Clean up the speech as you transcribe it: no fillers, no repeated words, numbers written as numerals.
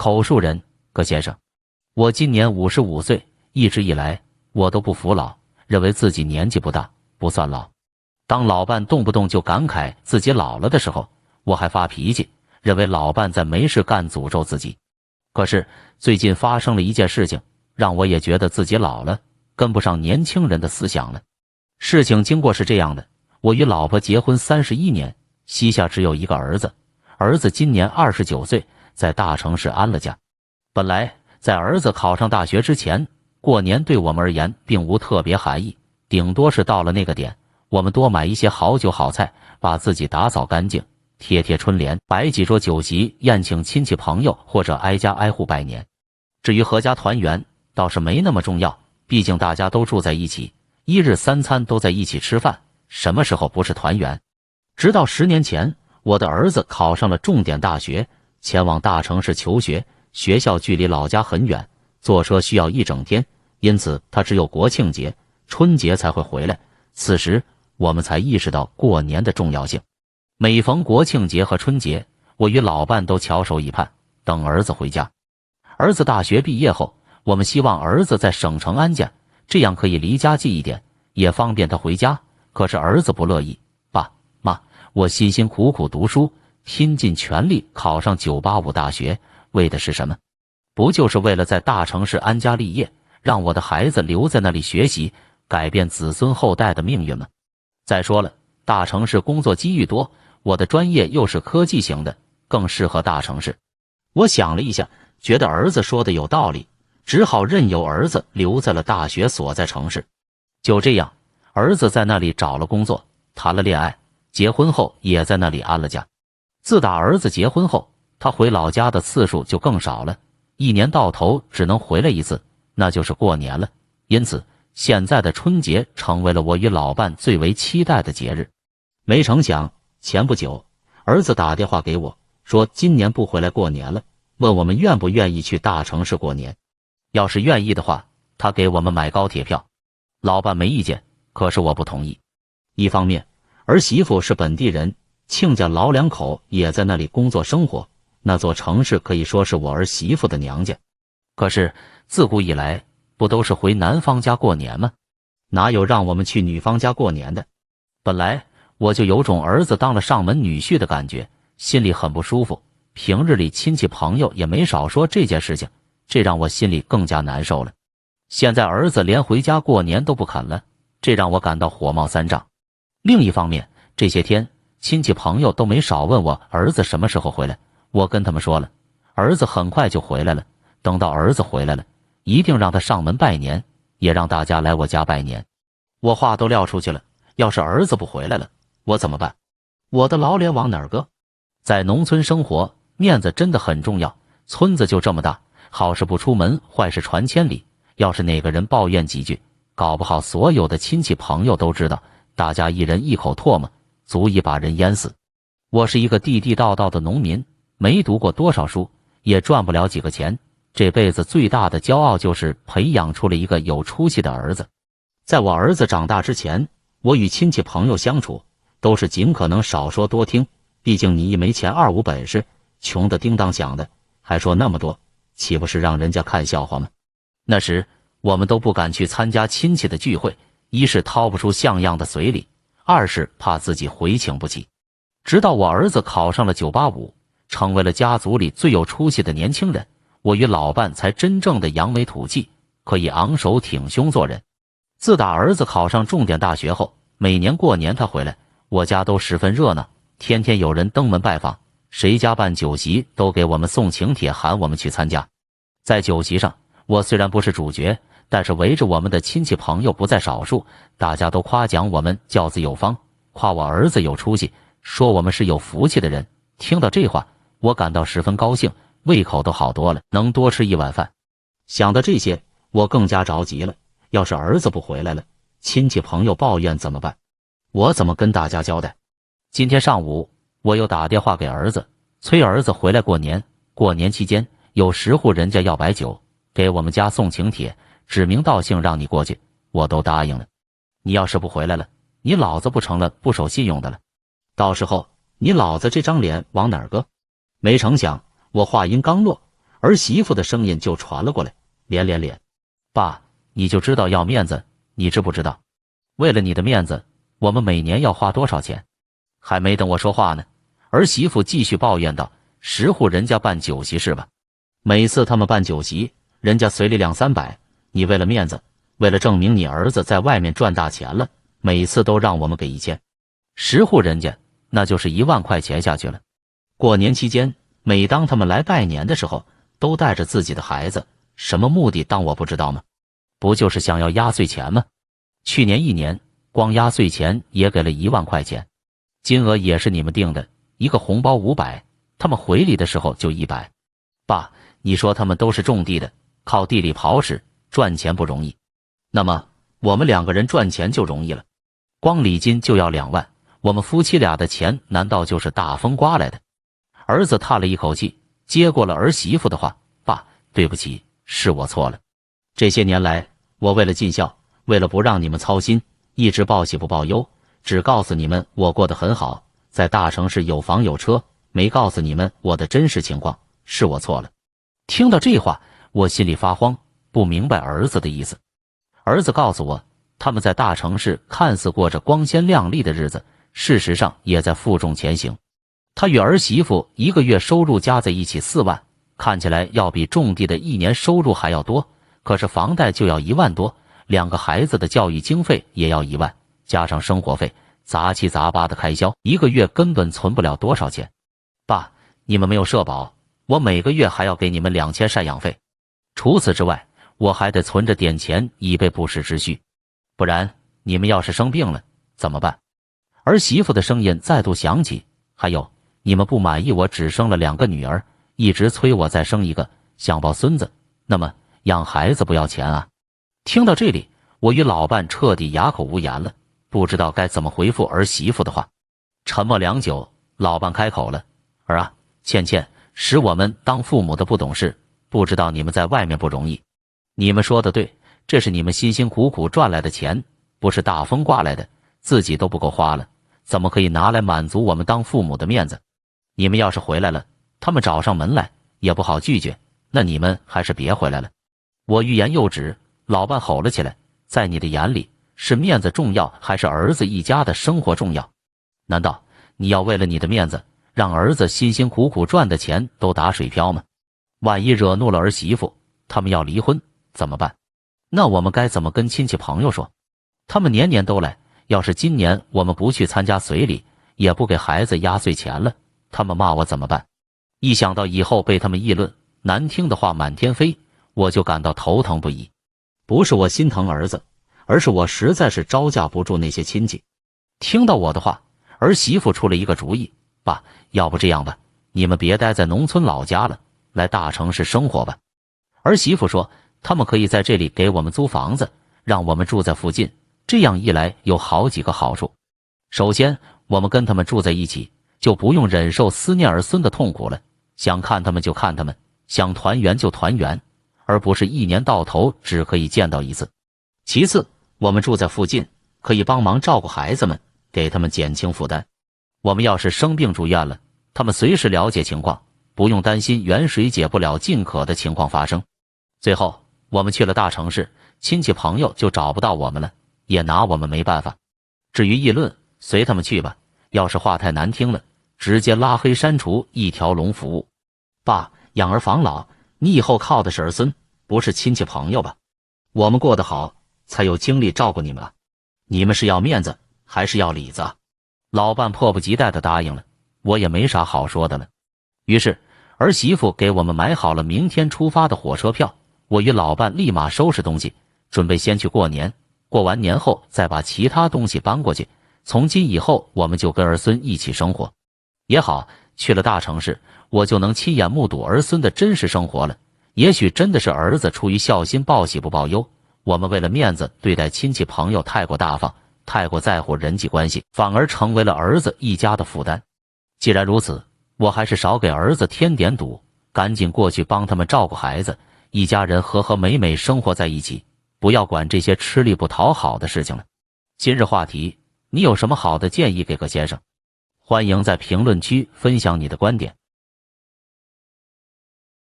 口述人：葛先生，我今年55岁，一直以来我都不服老，认为自己年纪不大，不算老。当老伴动不动就感慨自己老了的时候，我还发脾气，认为老伴在没事干诅咒自己。可是最近发生了一件事情，让我也觉得自己老了，跟不上年轻人的思想了。事情经过是这样的，我与老婆结婚31年，膝下只有一个儿子，儿子今年29岁，在大城市安了家。本来在儿子考上大学之前，过年对我们而言并无特别含义，顶多是到了那个点，我们多买一些好酒好菜，把自己打扫干净，贴春联，摆几桌酒席，宴请亲戚朋友，或者挨家挨户拜年。至于合家团圆，倒是没那么重要，毕竟大家都住在一起，一日三餐都在一起吃饭，什么时候不是团圆？直到10年前，我的儿子考上了重点大学，前往大城市求学，学校距离老家很远，坐车需要1整天，因此他只有国庆节、春节才会回来。此时我们才意识到过年的重要性。每逢国庆节和春节，我与老伴都翘首以盼，等儿子回家。儿子大学毕业后，我们希望儿子在省城安家，这样可以离家近一点，也方便他回家。可是儿子不乐意，爸妈，我辛辛苦苦读书，拼尽全力考上985大学，为的是什么？不就是为了在大城市安家立业，让我的孩子留在那里学习，改变子孙后代的命运吗？再说了，大城市工作机遇多，我的专业又是科技型的，更适合大城市。我想了一下，觉得儿子说的有道理，只好任由儿子留在了大学所在城市。就这样，儿子在那里找了工作，谈了恋爱，结婚后也在那里安了家。自打儿子结婚后，他回老家的次数就更少了，1年到头只能回来一次，那就是过年了。因此现在的春节成为了我与老伴最为期待的节日。没成想前不久，儿子打电话给我，说今年不回来过年了，问我们愿不愿意去大城市过年。要是愿意的话，他给我们买高铁票。老伴没意见，可是我不同意。一方面，儿媳妇是本地人，亲家老2口也在那里工作生活，那座城市可以说是我儿媳妇的娘家。可是自古以来不都是回男方家过年吗？哪有让我们去女方家过年的？本来我就有种儿子当了上门女婿的感觉，心里很不舒服。平日里亲戚朋友也没少说这件事情，这让我心里更加难受了。现在儿子连回家过年都不肯了，这让我感到火冒三丈。另一方面，这些天亲戚朋友都没少问我儿子什么时候回来，我跟他们说了，儿子很快就回来了，等到儿子回来了，一定让他上门拜年，也让大家来我家拜年。我话都撂出去了，要是儿子不回来了，我怎么办？我的老脸往哪儿搁？在农村生活，面子真的很重要，村子就这么大，好事不出门，坏事传千里。要是哪个人抱怨几句，搞不好所有的亲戚朋友都知道，大家一人一口唾沫，足以把人淹死。我是一个地地道道的农民，没读过多少书，也赚不了几个钱，这辈子最大的骄傲就是培养出了一个有出息的儿子。在我儿子长大之前，我与亲戚朋友相处都是尽可能少说多听，毕竟你一没钱二无本事，穷得叮当响的，还说那么多，岂不是让人家看笑话吗？那时我们都不敢去参加亲戚的聚会，一是掏不出像样的随礼，二是怕自己回请不起。直到我儿子考上了985，成为了家族里最有出息的年轻人，我与老伴才真正的扬眉吐气，可以昂首挺胸做人。自打儿子考上重点大学后，每年过年他回来，我家都十分热闹，天天有人登门拜访，谁家办酒席都给我们送请帖，喊我们去参加。在酒席上，我虽然不是主角，但是围着我们的亲戚朋友不在少数，大家都夸奖我们教子有方，夸我儿子有出息，说我们是有福气的人。听到这话，我感到十分高兴，胃口都好多了，能多吃一碗饭。想到这些，我更加着急了。要是儿子不回来了，亲戚朋友抱怨怎么办？我怎么跟大家交代？今天上午我又打电话给儿子，催儿子回来过年。过年期间有10户人家要摆酒，给我们家送请帖，指名道姓让你过去，我都答应了。你要是不回来了，你老子不成了不守信用的了，到时候你老子这张脸往哪儿搁？没成想我话音刚落，儿媳妇的声音就传了过来，连，爸，你就知道要面子，你知不知道？为了你的面子，我们每年要花多少钱？还没等我说话呢，儿媳妇继续抱怨道：10户人家办酒席是吧？每次他们办酒席，人家随礼200-300，你为了面子，为了证明你儿子在外面赚大钱了，每次都让我们给1000，10户人家那就是1万块钱下去了。过年期间，每当他们来拜年的时候，都带着自己的孩子，什么目的当我不知道吗？不就是想要压岁钱吗？去年1年，光压岁钱也给了1万块钱，金额也是你们定的，一个红包500，他们回礼的时候就100。爸，你说他们都是种地的，靠地里刨食，赚钱不容易，那么我们2个人赚钱就容易了，光礼金就要2万，我们夫妻俩的钱难道就是大风刮来的？儿子叹了一口气，接过了儿媳妇的话，爸，对不起，是我错了。这些年来，我为了尽孝，为了不让你们操心，一直报喜不报忧，只告诉你们我过得很好，在大城市有房有车，没告诉你们我的真实情况，是我错了。听到这话，我心里发慌，不明白儿子的意思。儿子告诉我，他们在大城市看似过着光鲜亮丽的日子，事实上也在负重前行。他与儿媳妇一个月收入加在一起4万，看起来要比种地的1年收入还要多，可是房贷就要1万多，2个孩子的教育经费也要1万，加上生活费，杂七杂八的开销，一个月根本存不了多少钱。爸，你们没有社保，我每个月还要给你们2000赡养费，除此之外，我还得存着点钱以备不时之需，不然你们要是生病了怎么办？儿媳妇的声音再度响起，还有，你们不满意我只生了2个女儿，一直催我再生一个，想抱孙子，那么养孩子不要钱啊？听到这里，我与老伴彻底哑口无言了，不知道该怎么回复儿媳妇的话。沉默良久，老伴开口了：儿啊，倩倩，使我们当父母的不懂事，不知道你们在外面不容易。你们说的对，这是你们辛辛苦苦赚来的钱，不是大风刮来的，自己都不够花了，怎么可以拿来满足我们当父母的面子？你们要是回来了，他们找上门来也不好拒绝，那你们还是别回来了。我欲言又止，老伴吼了起来：在你的眼里，是面子重要还是儿子一家的生活重要？难道你要为了你的面子，让儿子辛辛苦苦赚的钱都打水漂吗？万一惹怒了儿媳妇，他们要离婚怎么办？那我们该怎么跟亲戚朋友说？他们年年都来，要是今年我们不去参加随礼，也不给孩子压岁钱了，他们骂我怎么办？一想到以后被他们议论，难听的话满天飞，我就感到头疼不已。不是我心疼儿子，而是我实在是招架不住那些亲戚。听到我的话，儿媳妇出了一个主意：爸，要不这样吧，你们别待在农村老家了，来大城市生活吧。儿媳妇说，他们可以在这里给我们租房子，让我们住在附近，这样一来有好几个好处。首先，我们跟他们住在一起，就不用忍受思念儿孙的痛苦了，想看他们就看他们，想团圆就团圆，而不是一年到头只可以见到一次。其次，我们住在附近，可以帮忙照顾孩子们，给他们减轻负担。我们要是生病住院了，他们随时了解情况，不用担心远水解不了近渴的情况发生。最后，我们去了大城市，亲戚朋友就找不到我们了，也拿我们没办法。至于议论，随他们去吧，要是话太难听了，直接拉黑删除，一条龙服务。爸，养儿防老，你以后靠的是儿孙，不是亲戚朋友吧？我们过得好，才有精力照顾你们啊！你们是要面子，还是要里子啊？老伴迫不及待地答应了，我也没啥好说的了。于是，儿媳妇给我们买好了明天出发的火车票，我与老伴立马收拾东西，准备先去过年，过完年后再把其他东西搬过去。从今以后，我们就跟儿孙一起生活。也好，去了大城市，我就能亲眼目睹儿孙的真实生活了。也许真的是儿子出于孝心报喜不报忧，我们为了面子对待亲戚朋友太过大方，太过在乎人际关系，反而成为了儿子一家的负担。既然如此，我还是少给儿子添点堵，赶紧过去帮他们照顾孩子，一家人和和美美生活在一起，不要管这些吃力不讨好的事情了。今日话题，你有什么好的建议给葛先生？欢迎在评论区分享你的观点。